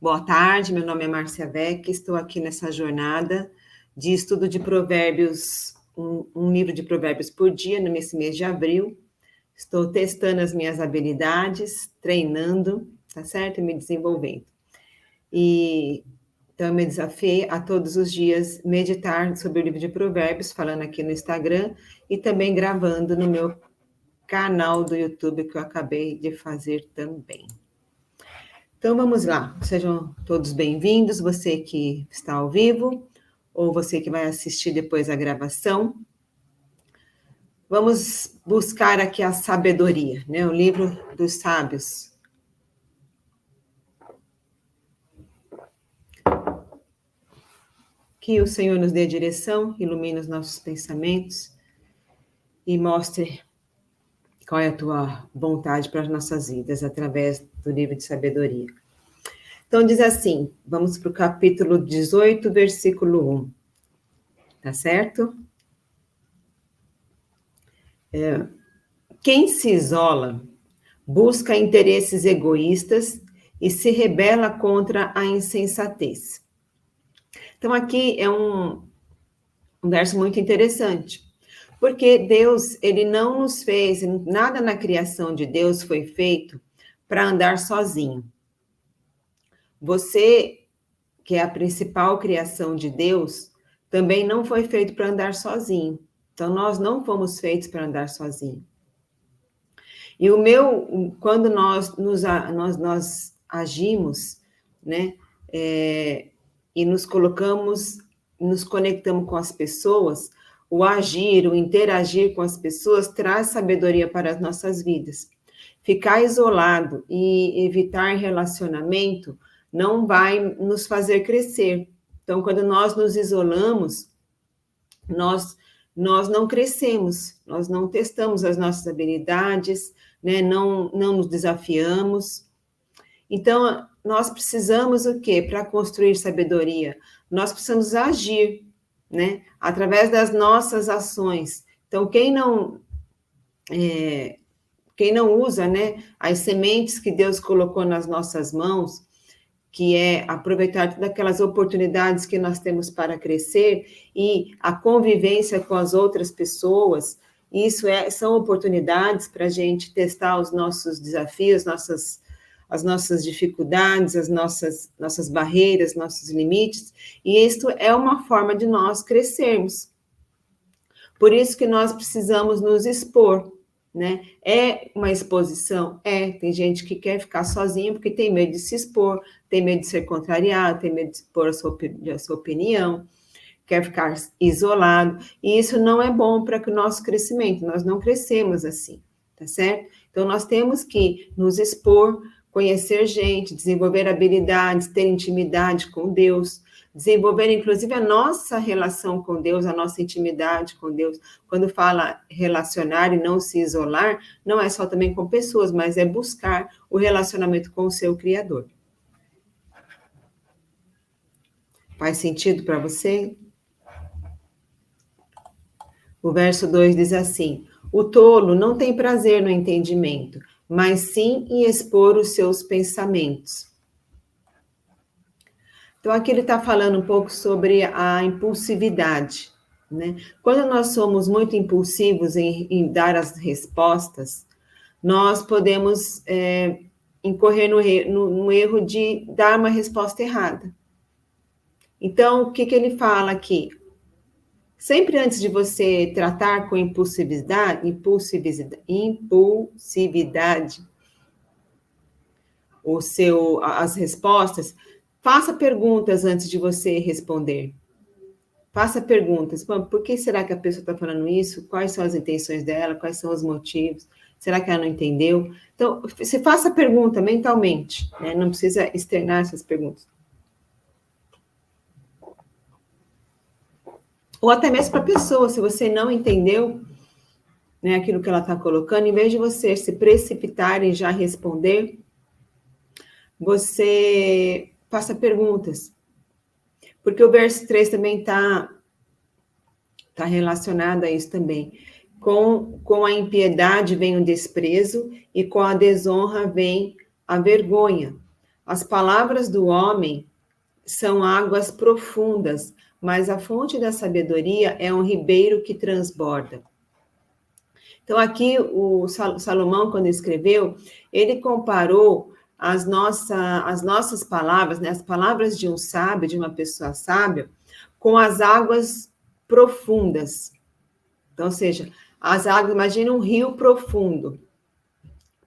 Boa tarde, meu nome é Márcia Beck, estou aqui nessa jornada de estudo de provérbios, um livro de provérbios por dia, nesse mês de abril. Estou testando as minhas habilidades, treinando, tá certo? E me desenvolvendo. Então, eu me desafiei a todos os dias meditar sobre o livro de provérbios, falando aqui no Instagram e também gravando no meu canal do YouTube, que eu acabei de fazer também. Então, vamos lá. Sejam todos bem-vindos, você que está ao vivo, ou você que vai assistir depois a gravação. Vamos buscar aqui a sabedoria, né? O livro dos sábios. Que o Senhor nos dê direção, ilumine os nossos pensamentos e mostre qual é a tua vontade para as nossas vidas, através do livro de sabedoria. Então, diz assim, vamos para o capítulo 18, versículo 1. Tá certo? Quem se isola busca interesses egoístas e se rebela contra a insensatez. Então, aqui é um verso muito interessante, porque Deus, ele não nos fez, nada na criação de Deus foi feito para andar sozinho. Você, que é a principal criação de Deus, também não foi feito para andar sozinho. Então, nós não fomos feitos para andar sozinho. E quando nós agimos, né, e nos conectamos com as pessoas, o agir, o interagir com as pessoas traz sabedoria para as nossas vidas. Ficar isolado e evitar relacionamento não vai nos fazer crescer. Então, quando nós nos isolamos, nós não crescemos, nós não testamos as nossas habilidades, né? Não nos desafiamos. Então, nós precisamos o quê? Para construir sabedoria, nós precisamos agir, né? Através das nossas ações. Então, quem não usa, né, as sementes que Deus colocou nas nossas mãos, que é aproveitar todas aquelas oportunidades que nós temos para crescer e a convivência com as outras pessoas, isso são oportunidades para a gente testar os nossos desafios, as nossas dificuldades, as nossas barreiras, nossos limites, e isto é uma forma de nós crescermos. Por isso que nós precisamos nos expor, né? É uma exposição? Tem gente que quer ficar sozinha porque tem medo de se expor, tem medo de ser contrariado, tem medo de expor a sua opinião, quer ficar isolado, e isso não é bom para o nosso crescimento, nós não crescemos assim, tá certo? Então, nós temos que nos expor, conhecer gente, desenvolver habilidades, ter intimidade com Deus, desenvolver, inclusive, a nossa relação com Deus, a nossa intimidade com Deus. Quando fala relacionar e não se isolar, não é só também com pessoas, mas é buscar o relacionamento com o seu Criador. Faz sentido para você? O verso 2 diz assim: o tolo não tem prazer no entendimento, mas sim em expor os seus pensamentos. Então, aqui ele está falando um pouco sobre a impulsividade, né? Quando nós somos muito impulsivos em dar as respostas, nós podemos incorrer no erro de dar uma resposta errada. Então, o que ele fala aqui? Sempre antes de você tratar com impulsividade, as respostas, faça perguntas antes de você responder. Faça perguntas. Por que será que a pessoa está falando isso? Quais são as intenções dela? Quais são os motivos? Será que ela não entendeu? Então, você faça a pergunta mentalmente, né? Não precisa externar essas perguntas. Ou até mesmo para a pessoa, se você não entendeu, né, aquilo que ela está colocando, em vez de você se precipitar em já responder, você faça perguntas. Porque o verso 3 também está relacionado a isso também. Com a impiedade vem o desprezo e com a desonra vem a vergonha. As palavras do homem são águas profundas, mas a fonte da sabedoria é um ribeiro que transborda. Então, aqui, o Salomão, quando escreveu, ele comparou as nossas palavras, né, as palavras de um sábio, de uma pessoa sábia, com as águas profundas. Então, ou seja, as águas, imagina um rio profundo,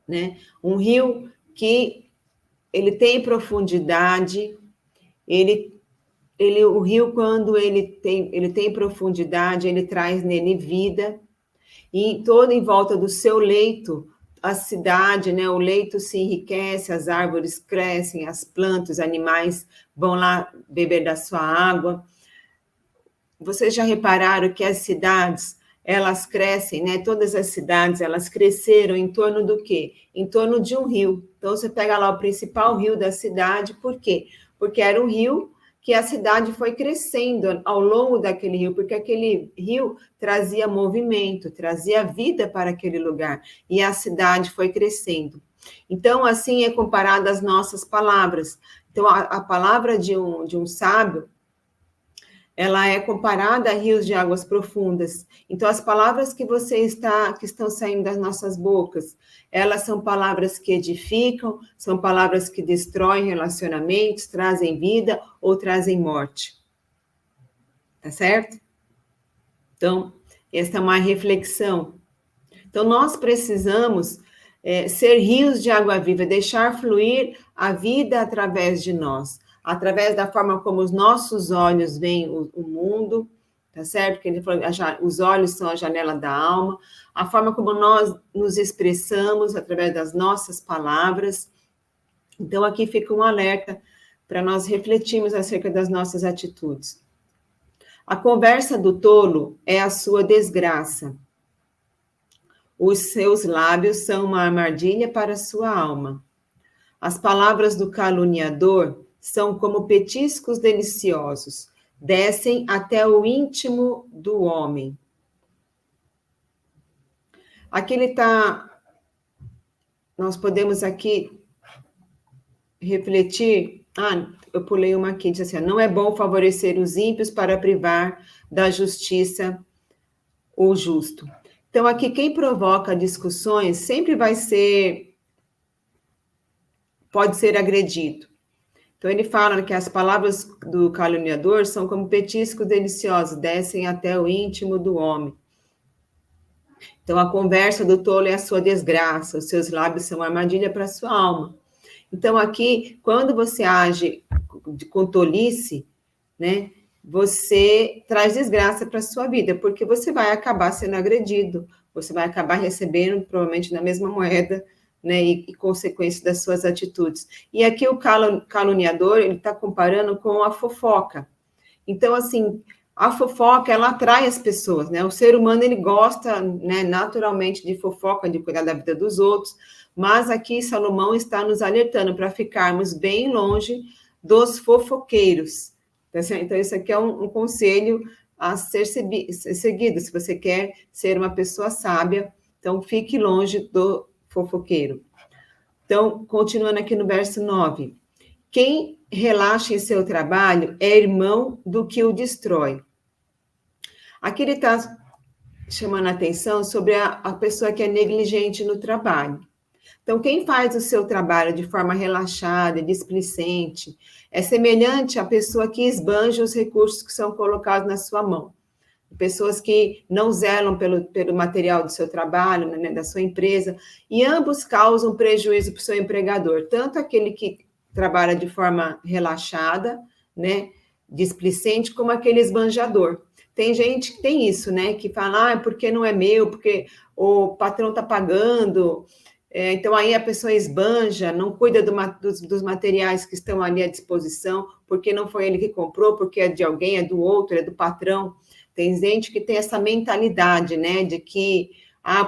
né? Um rio que ele tem profundidade, o rio, quando ele tem profundidade, ele traz nele vida, e todo em volta do seu leito, a cidade, né, o leito se enriquece, as árvores crescem, as plantas, os animais vão lá beber da sua água. Vocês já repararam que as cidades, elas crescem, né? Todas as cidades, elas cresceram em torno do quê? Em torno de um rio. Então, você pega lá o principal rio da cidade, por quê? Porque era um rio que a cidade foi crescendo ao longo daquele rio, porque aquele rio trazia movimento, trazia vida para aquele lugar, e a cidade foi crescendo. Então, assim é comparado às nossas palavras. Então, a palavra de um sábio, ela é comparada a rios de águas profundas. Então, as palavras que estão saindo das nossas bocas, elas são palavras que edificam, são palavras que destroem relacionamentos, trazem vida ou trazem morte. Tá certo? Então, essa é uma reflexão. Então, nós precisamos ser rios de água viva, deixar fluir a vida através de nós, através da forma como os nossos olhos veem o mundo, tá certo? Porque ele falou, os olhos são a janela da alma, a forma como nós nos expressamos através das nossas palavras. Então, aqui fica um alerta para nós refletirmos acerca das nossas atitudes. A conversa do tolo é a sua desgraça. Os seus lábios são uma armadilha para a sua alma. As palavras do caluniador são como petiscos deliciosos, descem até o íntimo do homem. Aqui ele está... Nós podemos aqui refletir... eu pulei uma aqui, diz assim, não é bom favorecer os ímpios para privar da justiça o justo. Então, aqui, quem provoca discussões sempre pode ser agredido. Então, ele fala que as palavras do caluniador são como petiscos deliciosos, descem até o íntimo do homem. Então, a conversa do tolo é a sua desgraça, os seus lábios são uma armadilha para a sua alma. Então, aqui, quando você age com tolice, né, você traz desgraça para a sua vida, porque você vai acabar sendo agredido, você vai acabar recebendo, provavelmente, na mesma moeda, né, e consequência das suas atitudes. E aqui o caluniador, ele está comparando com a fofoca. Então, assim, a fofoca, ela atrai as pessoas, né? O ser humano, ele gosta, né, naturalmente de fofoca, de cuidar da vida dos outros, mas aqui Salomão está nos alertando para ficarmos bem longe dos fofoqueiros. Então, isso aqui é um conselho a ser seguido, se você quer ser uma pessoa sábia, então fique longe do fofoqueiro. Então, continuando aqui no verso 9. Quem relaxa em seu trabalho é irmão do que o destrói. Aqui ele está chamando a atenção sobre a pessoa que é negligente no trabalho. Então, quem faz o seu trabalho de forma relaxada, displicente, é semelhante à pessoa que esbanja os recursos que são colocados na sua mão. Pessoas que não zelam pelo material do seu trabalho, né, da sua empresa, e ambos causam prejuízo para o seu empregador, tanto aquele que trabalha de forma relaxada, né, displicente, como aquele esbanjador. Tem gente que tem isso, né, que fala, porque não é meu, porque o patrão está pagando... Então, aí a pessoa esbanja, não cuida dos materiais que estão ali à disposição, porque não foi ele que comprou, porque é de alguém, é do outro, é do patrão. Tem gente que tem essa mentalidade, né, de que,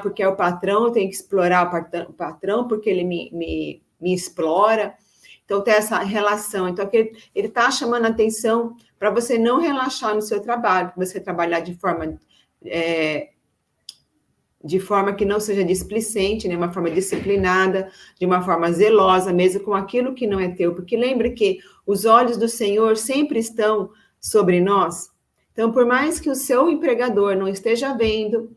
porque é o patrão, eu tenho que explorar o patrão, porque ele me explora. Então, tem essa relação. Então, aqui ele está chamando a atenção para você não relaxar no seu trabalho, para você trabalhar de forma de forma que não seja displicente, né, uma forma disciplinada, de uma forma zelosa, mesmo com aquilo que não é teu, porque lembre que os olhos do Senhor sempre estão sobre nós. Então, por mais que o seu empregador não esteja vendo,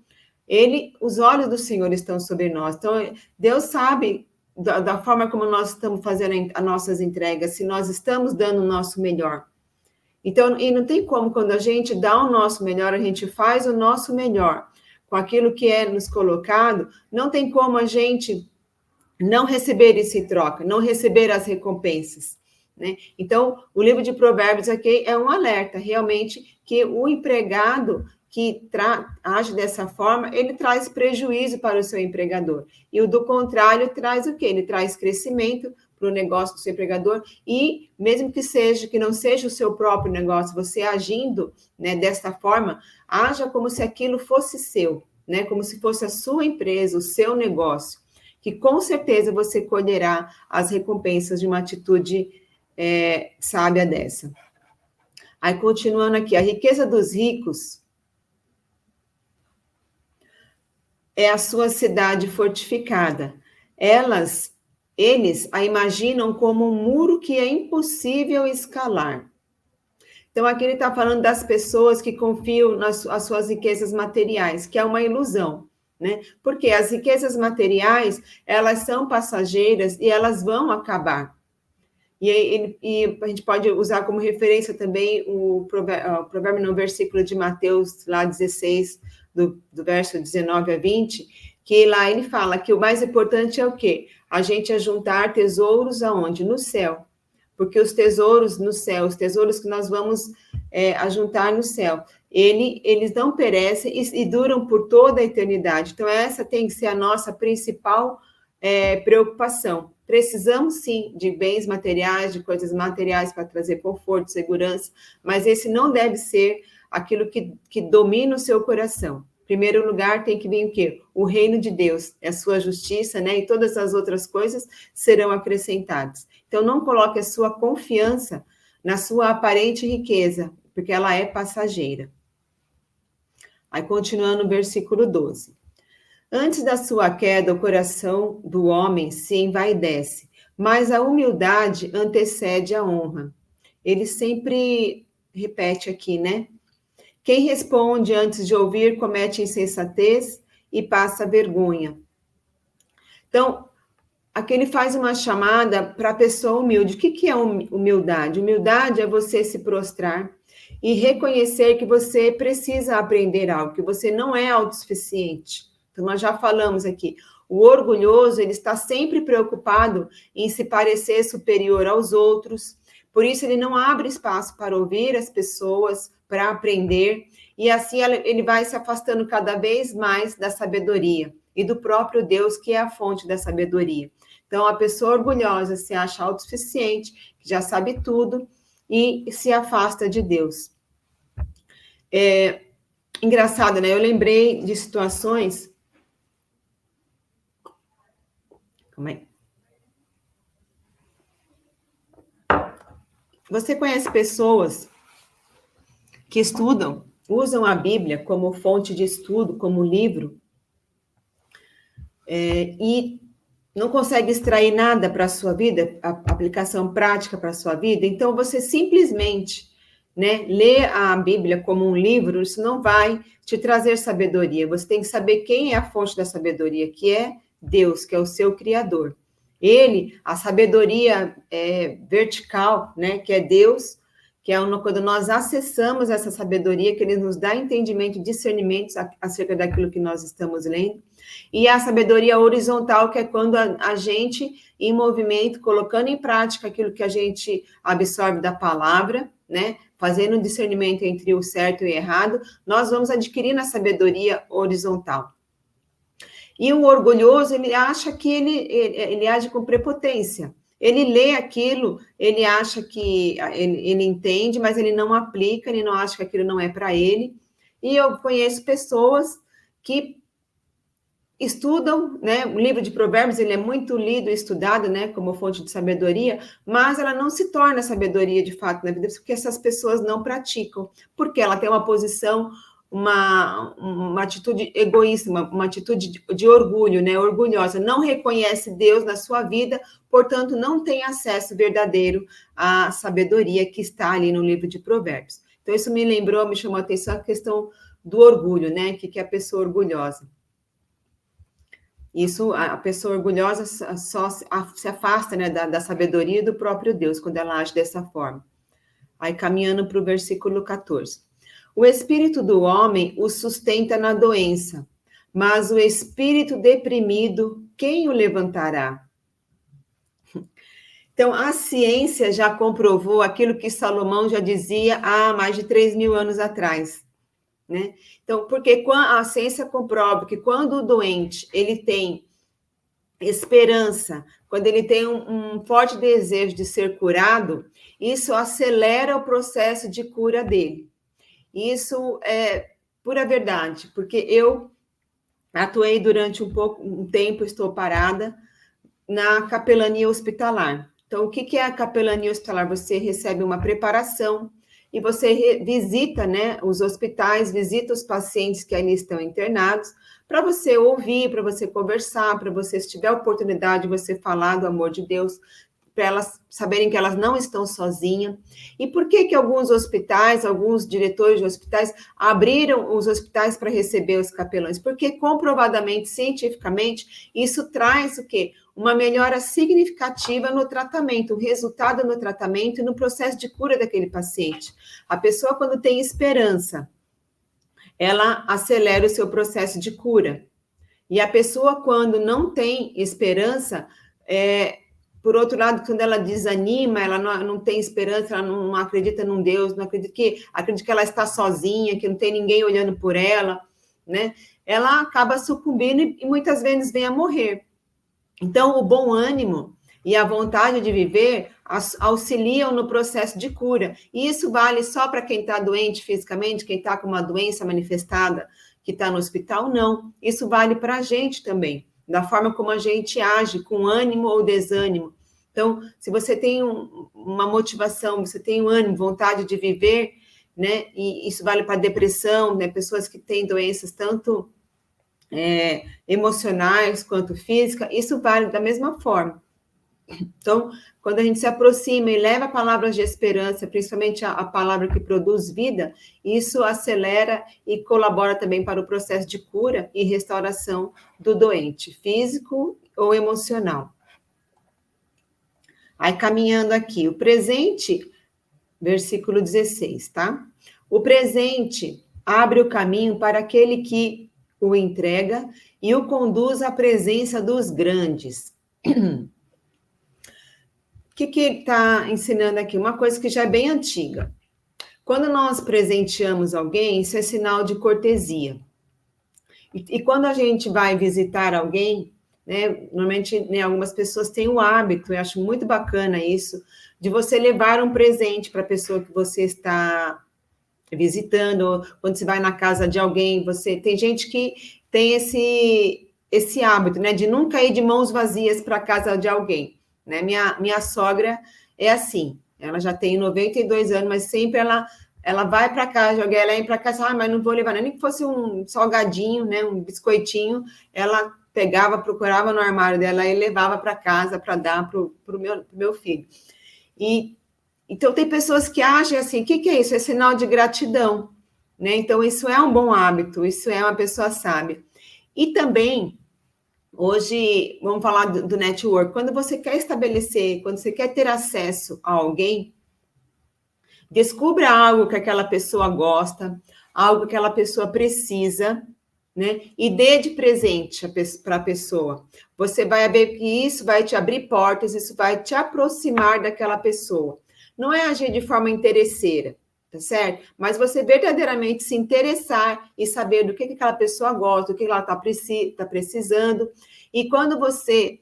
os olhos do Senhor estão sobre nós. Então, Deus sabe da forma como nós estamos fazendo as nossas entregas, se nós estamos dando o nosso melhor. Então, e não tem como, quando a gente dá o nosso melhor, a gente faz o nosso melhor com aquilo que é nos colocado, não tem como a gente não receber isso em troca, não receber as recompensas, né? Então, o livro de Provérbios aqui é um alerta, realmente, que o empregado que age dessa forma, ele traz prejuízo para o seu empregador. E o do contrário traz o quê? Ele traz crescimento para o negócio do seu empregador, e mesmo que não seja o seu próprio negócio, você agindo, né, desta forma, haja como se aquilo fosse seu, né, como se fosse a sua empresa, o seu negócio, que com certeza você colherá as recompensas de uma atitude sábia dessa. Aí, continuando aqui, a riqueza dos ricos é a sua cidade fortificada. Eles a imaginam como um muro que é impossível escalar. Então, aqui ele está falando das pessoas que confiam nas suas riquezas materiais, que é uma ilusão, né? Porque as riquezas materiais, elas são passageiras e elas vão acabar. E a gente pode usar como referência também o provérbio no versículo de Mateus, lá 16, do verso 19 a 20, que lá ele fala que o mais importante é o quê? A gente ajuntar tesouros aonde? No céu. Porque os tesouros no céu, os tesouros que nós vamos ajuntar no céu, eles não perecem e duram por toda a eternidade. Então, essa tem que ser a nossa principal preocupação. Precisamos, sim, de bens materiais, de coisas materiais para trazer conforto, segurança, mas esse não deve ser aquilo que domina o seu coração. Em primeiro lugar, tem que vir o quê? O reino de Deus, a sua justiça, né? E todas as outras coisas serão acrescentadas. Então, não coloque a sua confiança na sua aparente riqueza, porque ela é passageira. Aí, continuando no versículo 12. Antes da sua queda, o coração do homem se envaidece, mas a humildade antecede a honra. Ele sempre repete aqui, né? Quem responde antes de ouvir comete insensatez e passa vergonha. Então, aqui ele faz uma chamada para a pessoa humilde. O que é humildade? Humildade é você se prostrar e reconhecer que você precisa aprender algo, que você não é autossuficiente. Então, nós já falamos aqui, o orgulhoso, ele está sempre preocupado em se parecer superior aos outros, por isso ele não abre espaço para ouvir as pessoas, para aprender, e assim ele vai se afastando cada vez mais da sabedoria e do próprio Deus, que é a fonte da sabedoria. Então, a pessoa orgulhosa se acha autossuficiente, que já sabe tudo, e se afasta de Deus. Engraçado, né? Eu lembrei de situações... Calma aí. Você conhece pessoas que estudam, usam a Bíblia como fonte de estudo, como livro, e não consegue extrair nada para a sua vida, a aplicação prática para a sua vida? Então, você simplesmente, né, lê a Bíblia como um livro, isso não vai te trazer sabedoria. Você tem que saber quem é a fonte da sabedoria, que é Deus, que é o seu Criador. Ele, a sabedoria vertical, né, que é Deus, que é quando nós acessamos essa sabedoria, que ele nos dá entendimento, discernimento acerca daquilo que nós estamos lendo. E a sabedoria horizontal, que é quando a gente, em movimento, colocando em prática aquilo que a gente absorve da palavra, né, fazendo um discernimento entre o certo e o errado, nós vamos adquirindo a sabedoria horizontal. E o orgulhoso, ele acha que ele age com prepotência. Ele lê aquilo, ele acha que ele entende, mas ele não aplica, ele não acha que aquilo não é para ele. E eu conheço pessoas que estudam, né? O livro de Provérbios, ele é muito lido e estudado, né, como fonte de sabedoria, mas ela não se torna sabedoria de fato na vida, porque essas pessoas não praticam, porque ela tem uma posição uma atitude egoísta, uma atitude de orgulho, né? Orgulhosa, não reconhece Deus na sua vida, portanto, não tem acesso verdadeiro à sabedoria que está ali no livro de Provérbios. Então, isso me chamou a atenção a questão do orgulho, né? Que é a pessoa orgulhosa. Isso, a pessoa orgulhosa só se afasta, né, da sabedoria do próprio Deus, quando ela age dessa forma. Aí, caminhando para o versículo 14. O espírito do homem o sustenta na doença, mas o espírito deprimido, quem o levantará? Então, a ciência já comprovou aquilo que Salomão já dizia há mais de 3.000 anos atrás, né? Então, porque a ciência comprova que quando o doente ele tem esperança, quando ele tem um forte desejo de ser curado, isso acelera o processo de cura dele. Isso é pura verdade, porque eu atuei durante um tempo, estou parada, na capelania hospitalar. Então, o que é a capelania hospitalar? Você recebe uma preparação e você visita, né, os hospitais, visita os pacientes que ali estão internados, para você ouvir, para você conversar, para você, se tiver a oportunidade, você falar do amor de Deus, para elas saberem que elas não estão sozinhas. E por que alguns hospitais, alguns diretores de hospitais, abriram os hospitais para receber os capelães? Porque comprovadamente, cientificamente, isso traz o quê? Uma melhora significativa no tratamento, o resultado no tratamento e no processo de cura daquele paciente. A pessoa, quando tem esperança, ela acelera o seu processo de cura. E a pessoa, quando não tem esperança, por outro lado, quando ela desanima, ela não tem esperança, ela não acredita num Deus, não acredita que ela está sozinha, que não tem ninguém olhando por ela, né? Ela acaba sucumbindo e muitas vezes vem a morrer. Então, o bom ânimo e a vontade de viver auxiliam no processo de cura. E isso vale só para quem está doente fisicamente, quem está com uma doença manifestada, que está no hospital? Não. Isso vale para a gente também, da forma como a gente age, com ânimo ou desânimo. Então, se você tem uma motivação, você tem um ânimo, vontade de viver, né? E isso vale para depressão, né? Pessoas que têm doenças tanto emocionais quanto físicas, isso vale da mesma forma. Então, quando a gente se aproxima e leva palavras de esperança, principalmente a palavra que produz vida, isso acelera e colabora também para o processo de cura e restauração do doente, físico ou emocional. Aí, caminhando aqui, o presente, versículo 16, tá? O presente abre o caminho para aquele que o entrega e o conduz à presença dos grandes. O que está ensinando aqui? Uma coisa que já é bem antiga. Quando nós presenteamos alguém, isso é sinal de cortesia. E quando a gente vai visitar alguém, né, normalmente, né, algumas pessoas têm o hábito, eu acho muito bacana isso, de você levar um presente para a pessoa que você está visitando, ou quando você vai na casa de alguém, tem gente que tem esse hábito, né, de nunca ir de mãos vazias para a casa de alguém, né? Minha sogra é assim, ela já tem 92 anos, mas sempre ela vai para casa de alguém, ela vem para casa, mas não vou levar, nem que fosse um salgadinho, né, um biscoitinho, ela pegava, procurava no armário dela e levava para casa para dar para o meu filho. Então, tem pessoas que acham assim, o que é isso? É sinal de gratidão, né? Então, isso é um bom hábito, isso é uma pessoa sábia. E também, hoje, vamos falar do network. Quando você quer estabelecer, quando você quer ter acesso a alguém, descubra algo que aquela pessoa gosta, algo que aquela pessoa precisa, né? E dê de presente para a pessoa. Você vai ver que isso vai te abrir portas, isso vai te aproximar daquela pessoa. Não é agir de forma interesseira, tá certo? Mas você verdadeiramente se interessar e saber do que aquela pessoa gosta, do que ela está precisando. E quando você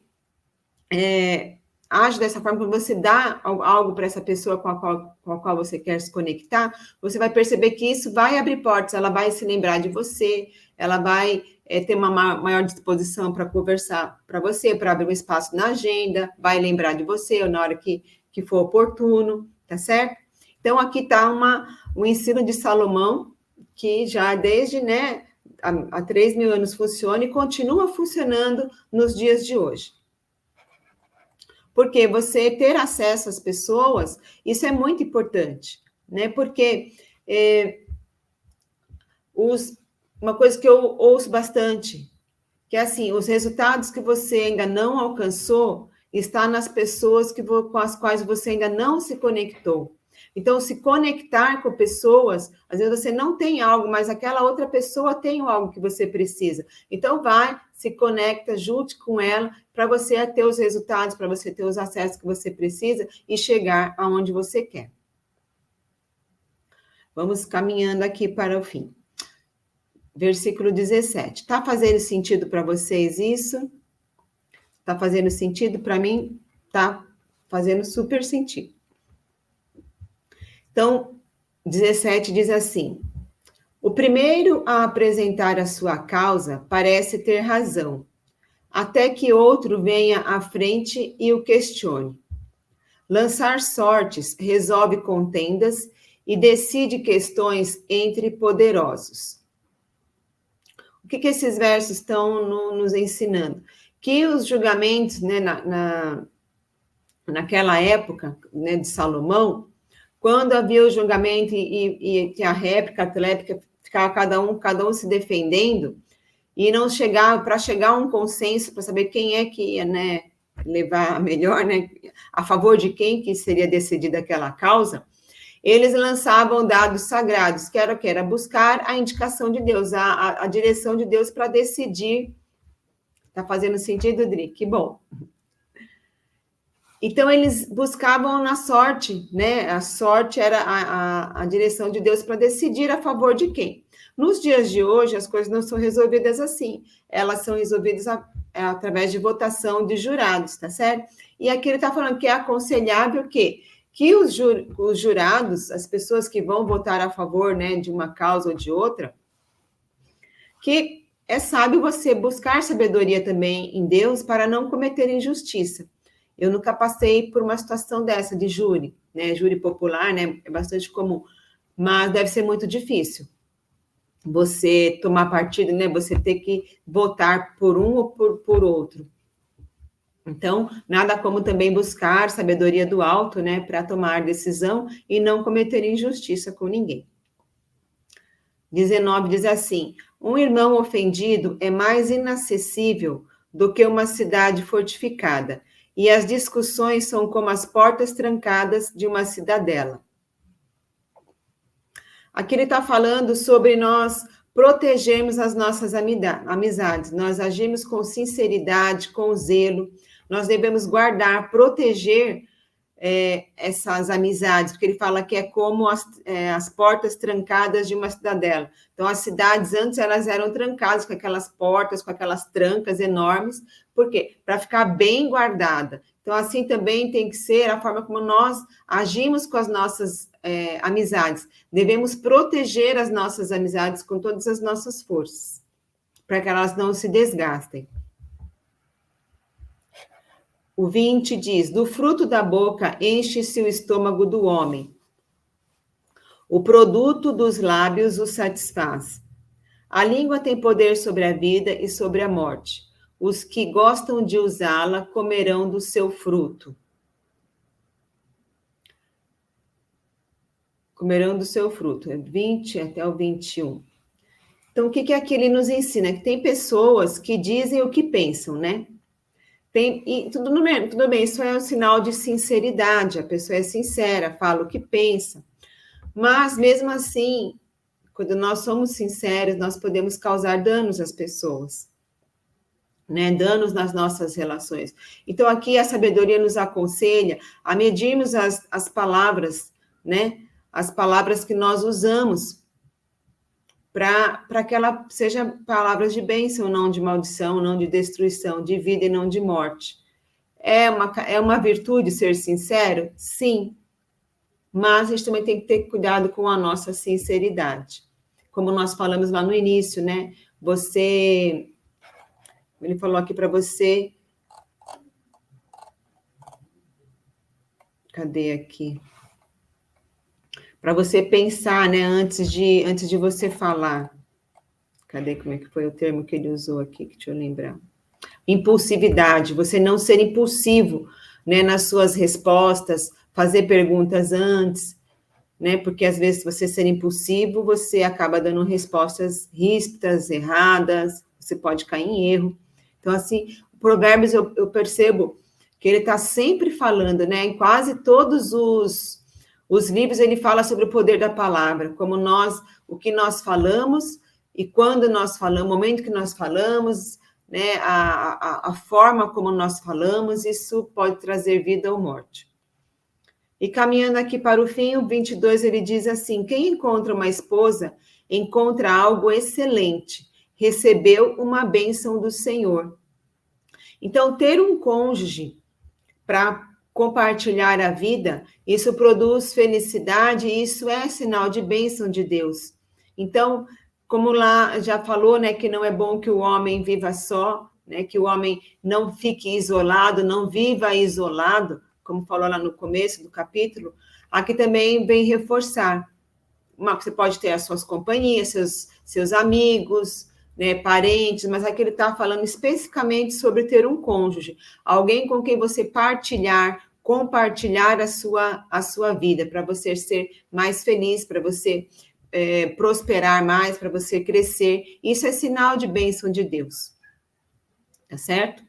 age dessa forma, quando você dá algo para essa pessoa com a qual você quer se conectar, você vai perceber que isso vai abrir portas, ela vai se lembrar de você, ela vai ter uma maior disposição para conversar para você, para abrir um espaço na agenda, vai lembrar de você na hora que for oportuno, tá certo? Então, aqui está um ensino de Salomão, que já desde, né, há 3.000 anos funciona e continua funcionando nos dias de hoje. Porque você ter acesso às pessoas, isso é muito importante, né? Porque uma coisa que eu ouço bastante, que é assim, os resultados que você ainda não alcançou está nas pessoas com as quais você ainda não se conectou. Então, se conectar com pessoas, às vezes você não tem algo, mas aquela outra pessoa tem algo que você precisa. Então, vai, se conecta, junte com ela, para você ter os resultados, para você ter os acessos que você precisa e chegar aonde você quer. Vamos caminhando aqui para o fim. Versículo 17. Está fazendo sentido para vocês isso? Está fazendo sentido? Para mim, está fazendo super sentido. Então, 17 diz assim: o primeiro a apresentar a sua causa parece ter razão, até que outro venha à frente e o questione. Lançar sortes resolve contendas e decide questões entre poderosos. O que esses versos estão nos ensinando? Que os julgamentos, né, naquela época, né, de Salomão, quando havia o julgamento e a réplica, a tréplica, ficava cada um se defendendo, e não chegava, para chegar a um consenso, para saber quem é que ia, né, levar a melhor, né, a favor de quem que seria decidida aquela causa, eles lançavam dados sagrados, que era buscar a indicação de Deus, a direção de Deus para decidir. Está fazendo sentido, Dri? Que bom. Então, eles buscavam na sorte, né? A sorte era a direção de Deus para decidir a favor de quem. Nos dias de hoje, as coisas não são resolvidas assim. Elas são resolvidas através de votação de jurados, tá certo? E aqui ele está falando que é aconselhável que os jurados, as pessoas que vão votar a favor, né, de uma causa ou de outra, que é sábio você buscar sabedoria também em Deus para não cometer injustiça. Eu nunca passei por uma situação dessa de júri, né? Júri popular, né? É bastante comum, mas deve ser muito difícil você tomar partido, né? Você ter que votar por um ou por outro. Então, nada como também buscar sabedoria do alto, né? Para tomar decisão e não cometer injustiça com ninguém. 19 diz assim: um irmão ofendido é mais inacessível do que uma cidade fortificada, e as discussões são como as portas trancadas de uma cidadela. Aqui ele está falando sobre nós protegermos as nossas amizades, nós agimos com sinceridade, com zelo, nós devemos guardar, proteger essas amizades, porque ele fala que é como as portas trancadas de uma cidadela. Então, as cidades antes elas eram trancadas com aquelas portas, com aquelas trancas enormes. Por quê? Para ficar bem guardada. Então, assim também tem que ser a forma como nós agimos com as nossas amizades. Devemos proteger as nossas amizades com todas as nossas forças, para que elas não se desgastem. O 20 diz: do fruto da boca enche-se o estômago do homem. O produto dos lábios o satisfaz. A língua tem poder sobre a vida e sobre a morte. Os que gostam de usá-la comerão do seu fruto. Comerão do seu fruto. É 20 até o 21. Então, o que aqui ele nos ensina? Que tem pessoas que dizem o que pensam, né? E tudo bem, isso é um sinal de sinceridade, a pessoa é sincera, fala o que pensa. Mas, mesmo assim, quando nós somos sinceros, nós podemos causar danos às pessoas, né? Danos nas nossas relações. Então, aqui a sabedoria nos aconselha a medirmos as palavras, né? As palavras que nós usamos para que ela seja palavras de bênção, não de maldição, não de destruição, de vida e não de morte. É uma virtude ser sincero? Sim. Mas a gente também tem que ter cuidado com a nossa sinceridade. Como nós falamos lá no início, né? Ele falou aqui para você. Cadê aqui? para você pensar, né, antes de você falar. Cadê, como é que foi o termo que ele usou aqui, que deixa eu lembrar. Impulsividade, você não ser impulsivo, né, nas suas respostas, fazer perguntas antes, né, porque às vezes você ser impulsivo, você acaba dando respostas ríspidas, erradas, você pode cair em erro. Então, assim, o Provérbios eu percebo que ele está sempre falando, né, em quase todos os livros ele fala sobre o poder da palavra, como nós, o que nós falamos e quando nós falamos, o momento que nós falamos, né, a forma como nós falamos, isso pode trazer vida ou morte. E caminhando aqui para o fim, o 22, ele diz assim, quem encontra uma esposa, encontra algo excelente, recebeu uma bênção do Senhor. Então, ter um cônjuge para compartilhar a vida, isso produz felicidade, e isso é sinal de bênção de Deus. Então, como lá já falou, né, que não é bom que o homem viva só, né, que o homem não fique isolado, não viva isolado, como falou lá no começo do capítulo, aqui também vem reforçar. Você pode ter as suas companhias, seus amigos, né, parentes, mas aqui ele está falando especificamente sobre ter um cônjuge, alguém com quem você compartilhar a sua vida, para você ser mais feliz, para você prosperar mais, para você crescer. Isso é sinal de bênção de Deus. Tá certo?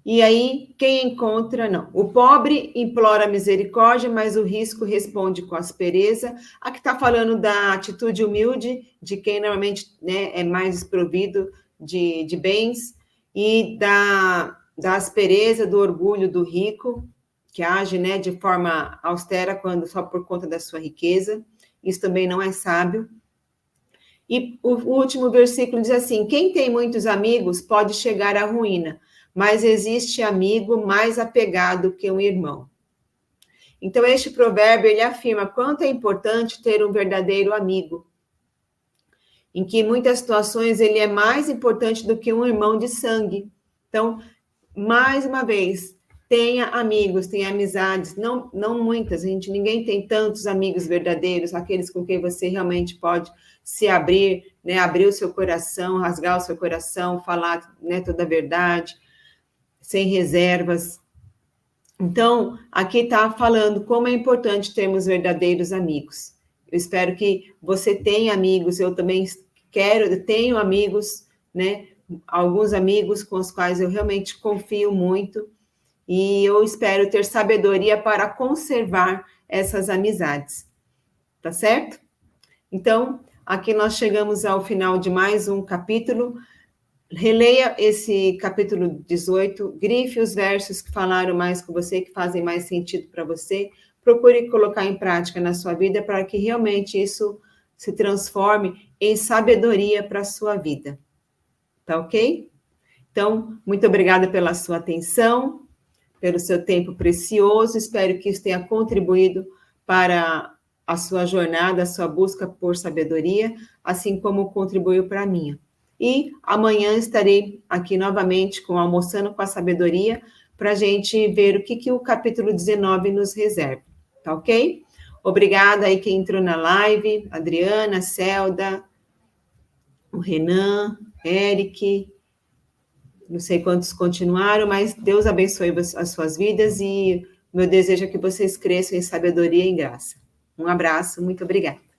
E aí, quem encontra, não. O pobre implora misericórdia, mas o risco responde com aspereza. Aqui está falando da atitude humilde, de quem normalmente, né, é mais desprovido de bens, e da aspereza, do orgulho do rico, que age, né, de forma austera quando só por conta da sua riqueza. Isso também não é sábio. E o último versículo diz assim, quem tem muitos amigos pode chegar à ruína, mas existe amigo mais apegado que um irmão. Então, este provérbio, ele afirma quanto é importante ter um verdadeiro amigo, em que em muitas situações ele é mais importante do que um irmão de sangue. Então, mais uma vez, tenha amigos, tenha amizades, não muitas, ninguém tem tantos amigos verdadeiros, aqueles com quem você realmente pode se abrir, né, abrir o seu coração, rasgar o seu coração, falar, né, toda a verdade, sem reservas. Então, aqui está falando como é importante termos verdadeiros amigos. Eu espero que você tenha amigos, eu também tenho amigos, né? Alguns amigos com os quais eu realmente confio muito, e eu espero ter sabedoria para conservar essas amizades. Tá certo? Então, aqui nós chegamos ao final de mais um capítulo. Releia esse capítulo 18, grife os versos que falaram mais com você, que fazem mais sentido para você, procure colocar em prática na sua vida para que realmente isso se transforme em sabedoria para a sua vida. Tá ok? Então, muito obrigada pela sua atenção, pelo seu tempo precioso, espero que isso tenha contribuído para a sua jornada, a sua busca por sabedoria, assim como contribuiu para a minha. E amanhã estarei aqui novamente com Almoçando com a Sabedoria, para a gente ver o que o capítulo 19 nos reserva, tá ok? Obrigada aí quem entrou na live, Adriana, Celda, o Renan, Eric, não sei quantos continuaram, mas Deus abençoe as suas vidas e meu desejo é que vocês cresçam em sabedoria e em graça. Um abraço, muito obrigada.